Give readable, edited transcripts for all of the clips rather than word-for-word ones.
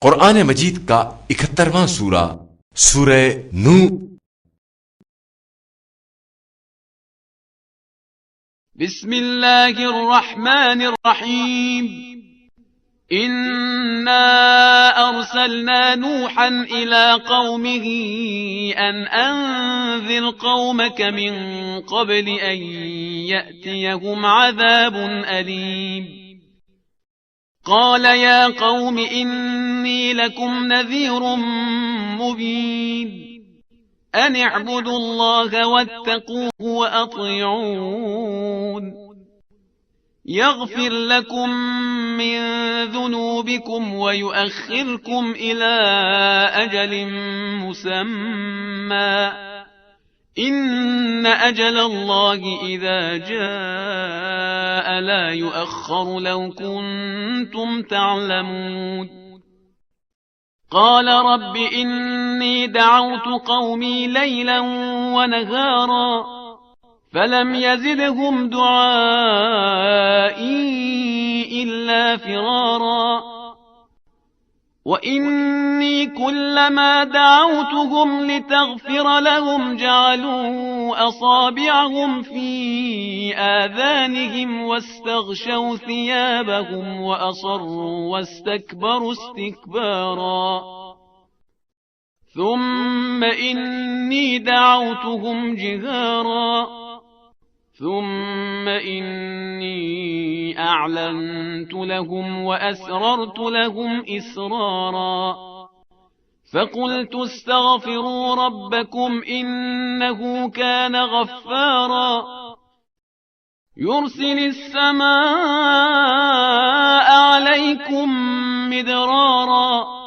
कुरान मजीद का 71वां सूरा सूरह नूह। बिस्मिल्लाहिर्रहमानिर्रहीम। इन्ना अरसलना नूहन इला कौमिही अन अंज़िर कौमक मिन क़ब्ल अन यअतियहुम अज़ाबुन अलीम। क़ाल या कौम इन्नी लकुम नज़ीरुम मुबीन अन अअ्बुदु अल्लाह वत्तक़ूहु वअतिऊन यग़फिर लकुम मिन ज़ुनूबिकुम वयुअख्खिरकुम इला अजलिन मुसम्मा इन्न अजल अल्लाहि इज़ा जाअ ला युअख्खरु लौ कुन्तुम तअलमून। قال رب إني دعوت قومي ليلا ونهارا فلم يزدهم دعائي إلا فرارا وإني كلما دعوتهم لتغفر لهم جعلوا أصابعهم في آذانهم واستغشوا ثيابهم وأصروا واستكبروا استكبارا ثم إني دعوتهم جهارا ثم إني أعلنت لهم وأسررت لهم إسرارا فقلت استغفروا ربكم إنه كان غفارا يرسل السماء عليكم مدرارا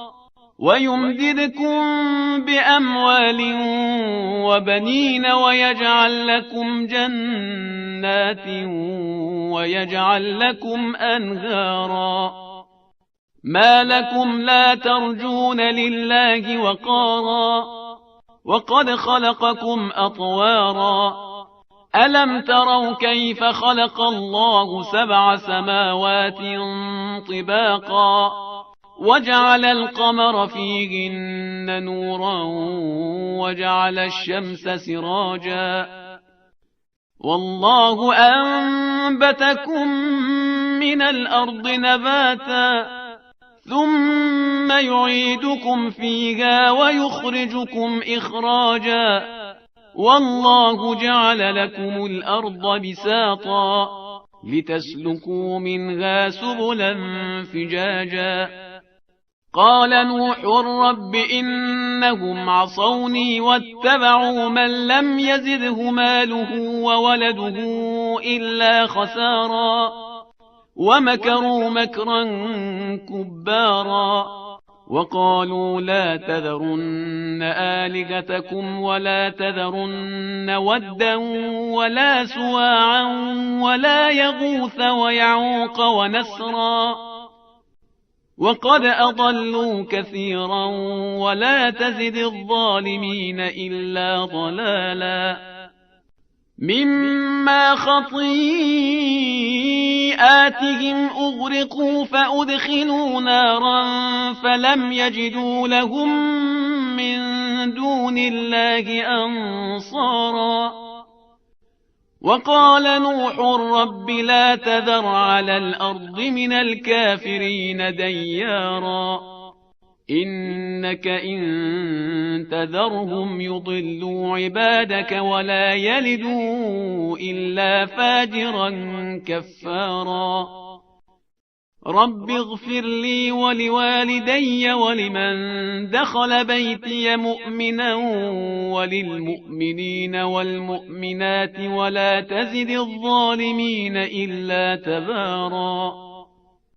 ويمددكم بأموال وبنين ويجعل لكم جنات ويجعل لكم أنهارا ما لكم لا ترجون لله وقارا وقد خلقكم أطوارا ألم تروا كيف خلق الله 7 سماوات طباقا وجعل القمر فيهن نورا وجعل الشمس سراجا والله أنبتكم من الأرض نباتا ثم يعيدكم فيها ويخرجكم إخراجا والله جعل لكم الأرض بساطا لتسلكوا منها سبلا فجاجا قال نوح رب إنهم عصوني واتبعوا من لم يزده ماله وولده إلا خسارا ومكروا مكرا كبارا وقالوا لا تذرن آلهتكم ولا تذرن ودا ولا سواعا ولا يغوث ويعوق ونسرا وقد أضلوا كثيرا ولا تزد الظالمين إلا ضلالا مما خطيئاتهم أغرقوا فأدخلوا نارا فلم يجدوا لهم من دون الله أنصارا وقال نوح رب لا تذر على الأرض من الكافرين ديارا إنك إن تذرهم يضلوا عبادك ولا يلدوا إلا فاجرا كفارا رب اغفر لي ولوالدي ولمن دخل بيتي مؤمنا وللمؤمنين والمؤمنات ولا تزد الظالمين إلا تبارا